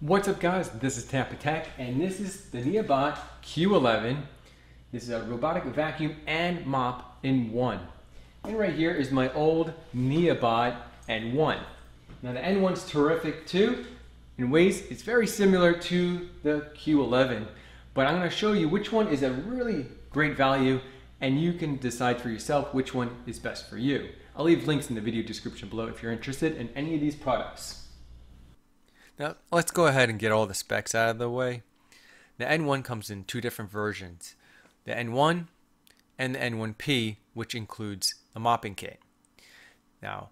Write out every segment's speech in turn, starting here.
What's up guys, this is Tampatec and this is the Neabot Q11. This is a robotic vacuum and mop in one. And right here is my old Neabot N1. Now the N1's terrific too. In ways it's very similar to the Q11, but I'm going to show you which one is a really great value and you can decide for yourself which one is best for you. I'll leave links in the video description below if you're interested in any of these products. Now let's go ahead and get all the specs out of the way. The N1 comes in two different versions, the N1 and the N1P, which includes the mopping kit. Now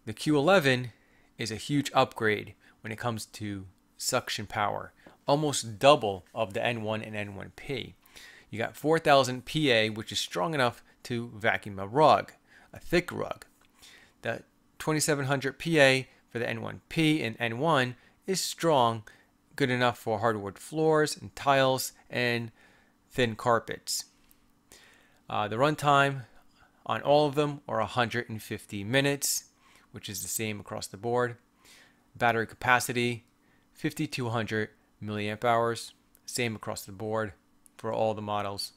the Q11 is a huge upgrade when it comes to suction power, almost double of the N1 and N1P. You got 4000 PA, which is strong enough to vacuum a rug, a thick rug. The 2700 PA for the N1P and N1 is strong, good enough for hardwood floors and tiles and thin carpets. The runtime on all of them are 150 minutes, which is the same across the board. Battery capacity 5200 milliamp hours, same across the board for all the models.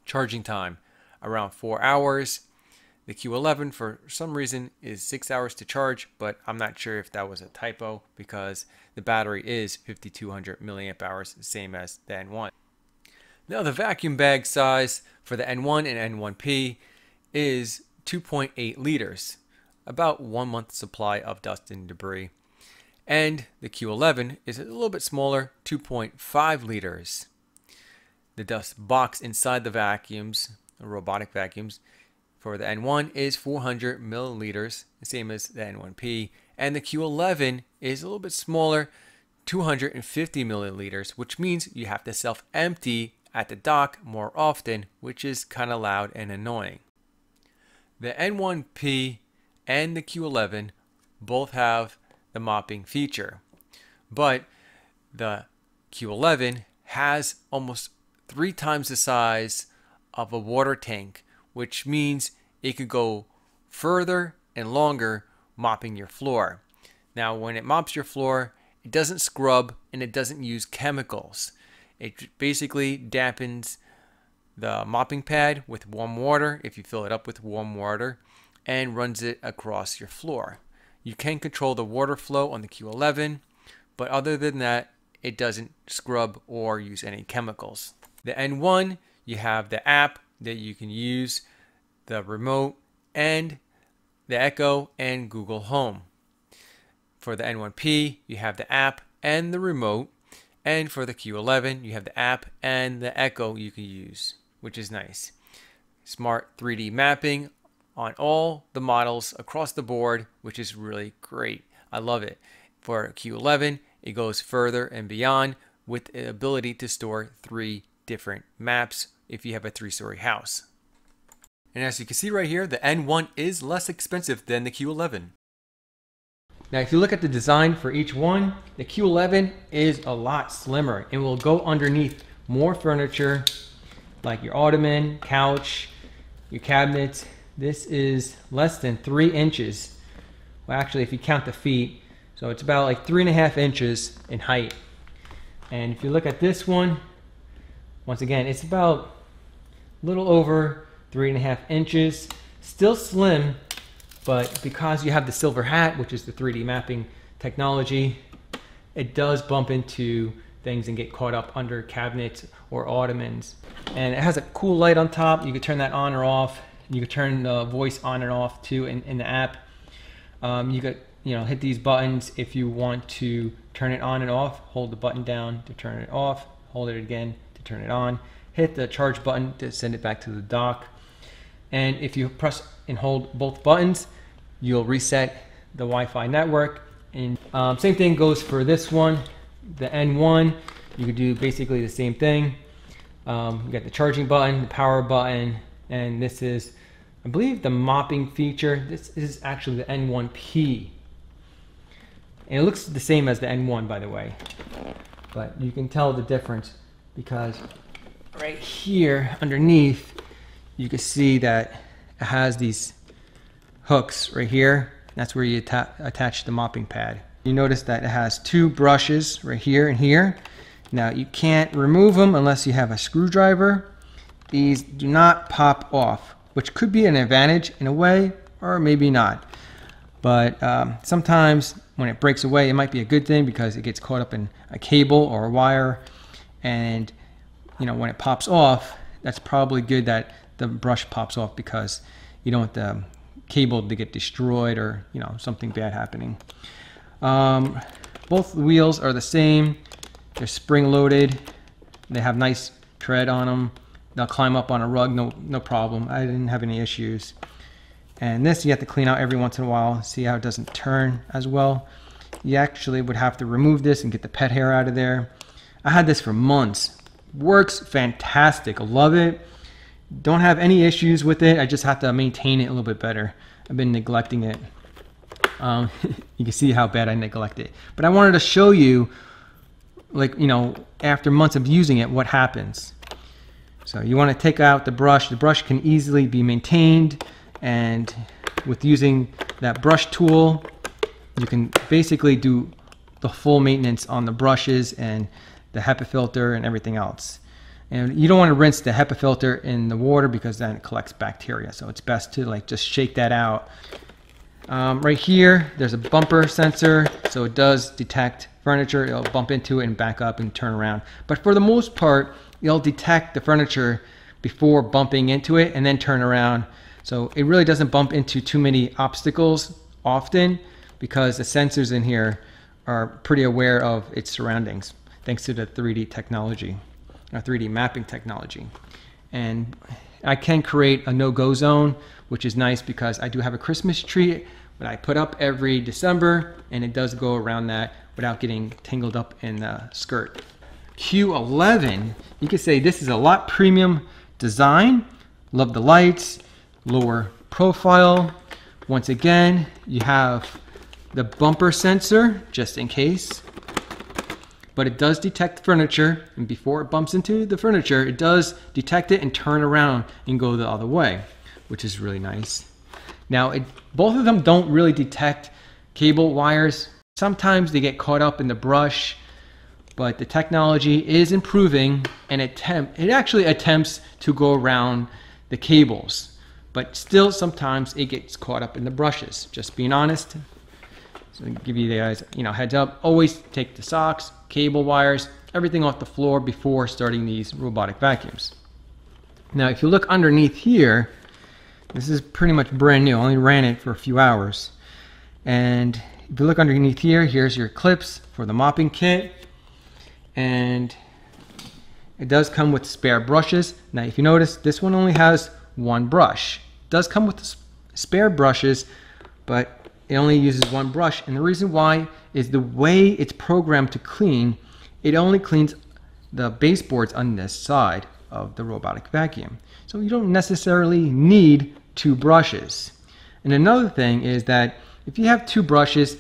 Charging time around 4 hours. The Q11 for some reason is 6 hours to charge, but I'm not sure if that was a typo because the battery is 5200 milliamp hours, same as the N1. Now the vacuum bag size for the N1 and N1P is 2.8 liters, about 1 month's supply of dust and debris. And the Q11 is a little bit smaller, 2.5 liters. The dust box inside the vacuums, the robotic vacuums, for the N1 is 400 milliliters, the same as the N1P, and the Q11 is a little bit smaller, 250 milliliters, which means you have to self-empty at the dock more often, which is kind of loud and annoying. The N1P and the Q11 both have the mopping feature, but the Q11 has almost 3 times the size of a water tank, which means it could go further and longer mopping your floor. Now when it mops your floor, it doesn't scrub and it doesn't use chemicals. It basically dampens the mopping pad with warm water, if you fill it up with warm water, and runs it across your floor. You can control the water flow on the Q11, but other than that, it doesn't scrub or use any chemicals. The N1, you have the app that you can use, the remote, and the Echo and Google Home. For the N1P, you have the app and the remote, and for the Q11, you have the app and the Echo you can use, which is nice. Smart 3D mapping on all the models across the board, which is really great. I love it. For Q11, it goes further and beyond with the ability to store 3 different maps if you have a 3-story house. And as you can see right here, the N1 is less expensive than the Q11. Now if you look at the design for each one, the Q11 is a lot slimmer and will go underneath more furniture like your ottoman, couch, your cabinets. This is less than 3 inches. Well, actually, if you count the feet, so it's about like 3.5 inches in height. And if you look at this one, once again, it's about a little over 3.5 inches. Still slim, but because you have the silver hat, which is the 3D mapping technology, it does bump into things and get caught up under cabinets or ottomans. And it has a cool light on top. You can turn that on or off. You can turn the voice on and off too in the app. You could hit these buttons if you want to turn it on and off. Hold the button down to turn it off. Hold it again to turn it on. Hit the charge button to send it back to the dock. And if you press and hold both buttons, you'll reset the Wi-Fi network. And same thing goes for this one, the N1. You could do basically the same thing. You got the charging button, the power button, and this is, I believe, the mopping feature. This is actually the N1P. And it looks the same as the N1, by the way. But you can tell the difference because right here underneath, you can see that it has these hooks right here. That's where you attach the mopping pad. You notice that it has two brushes right here and here. Now you can't remove them unless you have a screwdriver. These do not pop off, which could be an advantage in a way, or maybe not. But sometimes when it breaks away, it might be a good thing because it gets caught up in a cable or a wire. And when it pops off, that's probably good that the brush pops off, because you don't want the cable to get destroyed or something bad happening. Both wheels are the same. They're spring loaded. They have nice tread on them. They'll climb up on a rug, no problem. I didn't have any issues. And this you have to clean out every once in a while, see how it doesn't turn as well. You actually would have to remove this and get the pet hair out of there. I had this for months. Works fantastic. I love it. Don't have any issues with it. I just have to maintain it a little bit better. I've been neglecting it. You can see how bad I neglect it. But I wanted to show you, after months of using it, what happens. So you want to take out the brush. The brush can easily be maintained, and with using that brush tool, you can basically do the full maintenance on the brushes and the HEPA filter and everything else. And you don't want to rinse the HEPA filter in the water because then it collects bacteria. So it's best to just shake that out. Right here, there's a bumper sensor, so it does detect furniture. It'll bump into it and back up and turn around. But for the most part, it'll detect the furniture before bumping into it and then turn around. So it really doesn't bump into too many obstacles often, because the sensors in here are pretty aware of its surroundings, thanks to the 3D technology, or 3D mapping technology. And I can create a no-go zone, which is nice because I do have a Christmas tree that I put up every December, and it does go around that without getting tangled up in the skirt. Q11, you could say this is a lot premium design. Love the lights, lower profile. Once again, you have the bumper sensor just in case, but it does detect furniture, and before it bumps into the furniture, it does detect it and turn around and go the other way, which is really nice. Now, both of them don't really detect cable wires. Sometimes they get caught up in the brush, but the technology is improving, and it actually attempts to go around the cables, but still sometimes it gets caught up in the brushes. Just being honest. So I give you guys, heads up. Always take the socks, cable wires, everything off the floor before starting these robotic vacuums. Now, if you look underneath here, this is pretty much brand new. I only ran it for a few hours. And if you look underneath here, here's your clips for the mopping kit. And it does come with spare brushes. Now, if you notice, this one only has one brush. It does come with spare brushes, but it only uses one brush. And the reason why is the way it's programmed to clean. It only cleans the baseboards on this side of the robotic vacuum. So you don't necessarily need two brushes. And another thing is that if you have two brushes,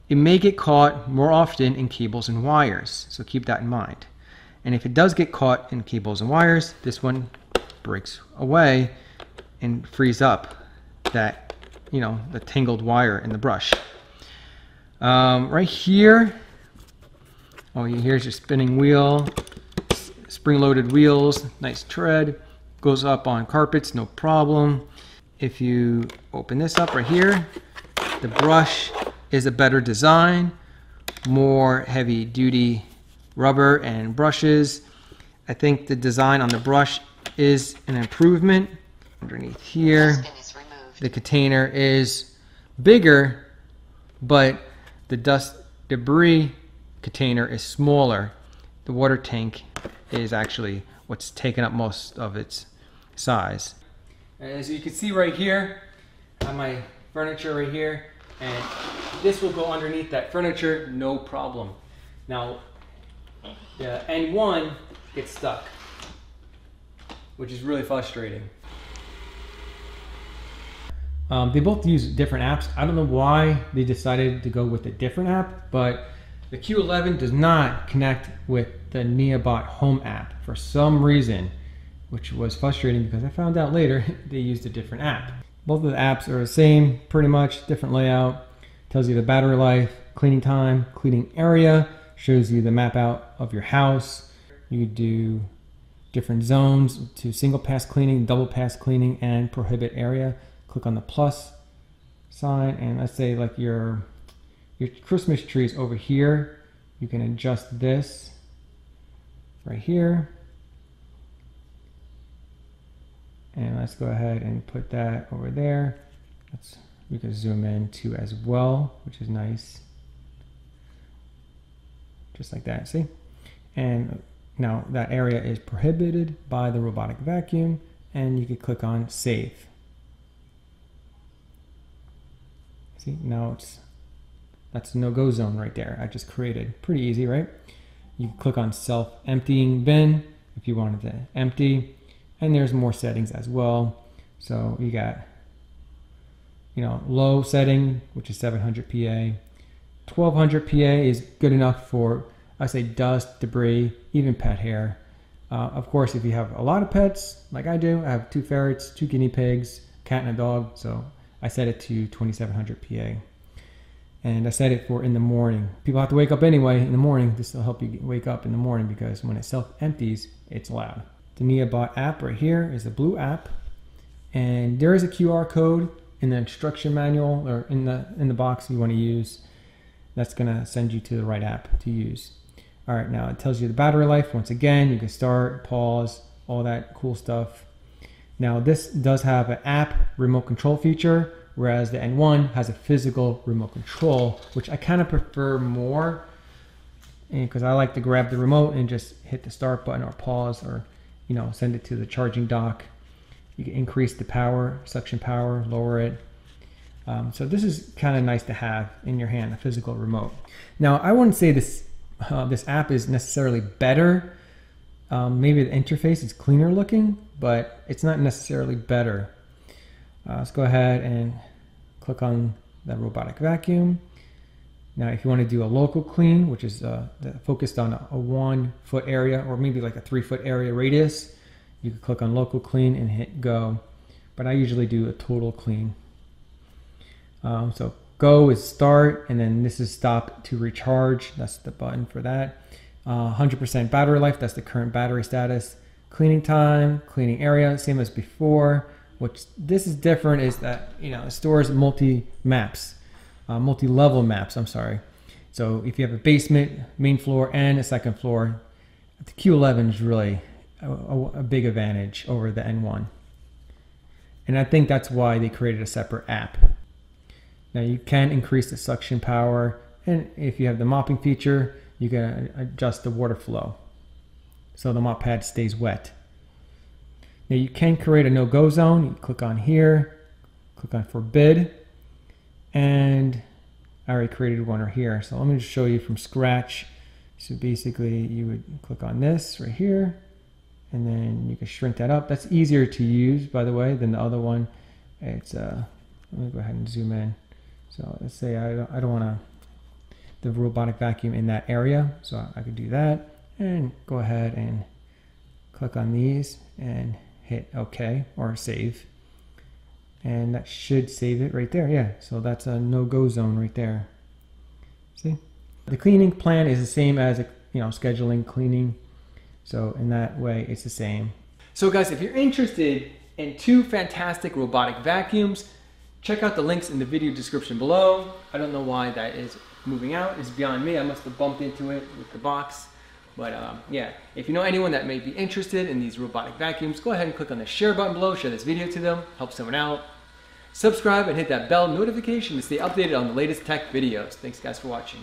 it may get caught more often in cables and wires. So keep that in mind. And if it does get caught in cables and wires, this one breaks away and frees up that, the tangled wire in the brush. Right here, here's your spinning wheel, spring-loaded wheels, nice tread, goes up on carpets, no problem. If you open this up right here, the brush is a better design, more heavy-duty rubber and brushes. I think the design on the brush is an improvement. Underneath here, the container is bigger, but the dust debris container is smaller. The water tank is actually what's taken up most of its size. As you can see right here, I have my furniture right here, and this will go underneath that furniture, no problem. Now, the N1 gets stuck, which is really frustrating. They both use different apps. I don't know why they decided to go with a different app, but the Q11 does not connect with the Neabot Home app for some reason, which was frustrating because I found out later they used a different app. Both of the apps are the same, pretty much, different layout. Tells you the battery life, cleaning time, cleaning area, shows you the map out of your house. You do different zones to single pass cleaning, double pass cleaning, and prohibit area. Click on the plus sign, and let's say like your Christmas tree is over here. You can adjust this right here. And let's go ahead and put that over there. We can zoom in too as well, which is nice. Just like that, see? And now that area is prohibited by the robotic vacuum, and you can click on save. See, now that's the no-go zone right there I just created. Pretty easy, right? You can click on self-emptying bin if you wanted to empty. And there's more settings as well. So you got, low setting, which is 700 PA. 1200 PA is good enough for, I say, dust, debris, even pet hair. Of course, if you have a lot of pets, like I do, I have 2 ferrets, 2 guinea pigs, a cat and a dog. So I set it to 2700 PA. And I set it for in the morning. People have to wake up anyway in the morning. This will help you wake up in the morning because when it self-empties, it's loud. The Neabot app right here is the blue app, and there is a QR code in the instruction manual or in the box you want to use. That's gonna send you to the right app to use. All right, now it tells you the battery life. Once again, you can start, pause, all that cool stuff. Now this does have an app remote control feature, whereas the N1 has a physical remote control, which I kind of prefer more, because I like to grab the remote and just hit the start button or pause, or send it to the charging dock. You can increase the power, suction power, lower it. So this is kind of nice to have in your hand, a physical remote. Now, I wouldn't say this app is necessarily better. Maybe the interface is cleaner looking, but it's not necessarily better. Let's go ahead and click on the robotic vacuum. Now, if you want to do a local clean, which is focused on a 1 foot area or maybe like a 3 foot area radius, you can click on local clean and hit go. But I usually do a total clean. So go is start, and then this is stop to recharge. That's the button for that. 100% battery life, that's the current battery status. Cleaning time, cleaning area, same as before. Which this is different is that it stores multi-level maps, I'm sorry. So if you have a basement, main floor, and a second floor, the Q11 is really a big advantage over the N1. And I think that's why they created a separate app. Now you can increase the suction power, and if you have the mopping feature, you can adjust the water flow so the mop pad stays wet. Now you can create a no-go zone. You click on here, click on forbid, and I already created one right here. So let me just show you from scratch. So basically you would click on this right here, and then you can shrink that up. That's easier to use, by the way, than the other one. It's let me go ahead and zoom in. So let's say I don't want the robotic vacuum in that area, so I could do that, and go ahead and click on these and hit OK or save, and that should save it right there. Yeah, so that's a no-go zone right there. See, the cleaning plan is the same as scheduling cleaning, so in that way it's the same. So guys, if you're interested in 2 fantastic robotic vacuums, check out the links in the video description below. I don't know why that is moving out. It's beyond me. I must have bumped into it with the box. But yeah, if you know anyone that may be interested in these robotic vacuums, go ahead and click on the share button below, share this video to them, help someone out. Subscribe and hit that bell notification to stay updated on the latest tech videos. Thanks guys for watching.